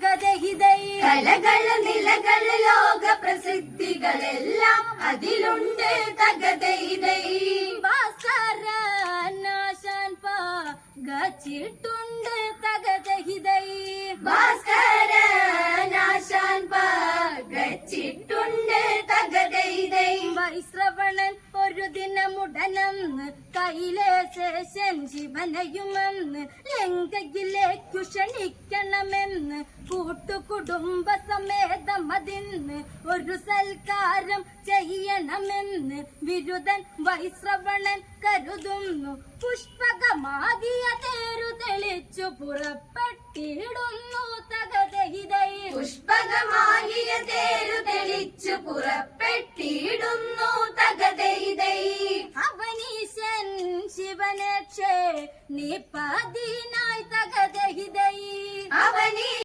കലകള് നിലകള് ലോക പ്രസിദ്ധികളെല്ലാം അതിലുണ്ട് തകതൈതൈ. ഭാസ്കരനാശാൻ പകച്ചിട്ടുണ്ട് തകതൈതൈ. ഭാസ്കരനാശാൻ പകച്ചിട്ടുണ്ട് തകതൈതൈ. വൈശ്രവണൻ ഒരു ദിനമുടനം കൈലേശേഷൻ ശിവനയുമെന്ന് ലങ്കയിലേക്കു ക്ഷണിക്കണമെന്ന് കൂട്ടുകുടുംബ സമേതം അതിന് ഒരു സൽക്കാരം ചെയ്യണമെന്ന് വിരുദൻ വൈശ്രവണൻ കരുതുന്നു. പുഷ്പകമാകിയ തേരു തെളിച്ചു പുറപ്പെട്ടിടുന്നു തകതൈതൈ. പുഷ്പകമാകിയ തേരു തെളിച്ചു പുറപ്പെട്ടിടുന്നു തകതൈതൈ. അവനീശൻ ശിവനക്ഷേ നീ പതിനായി തകതൈതൈ. അവനീ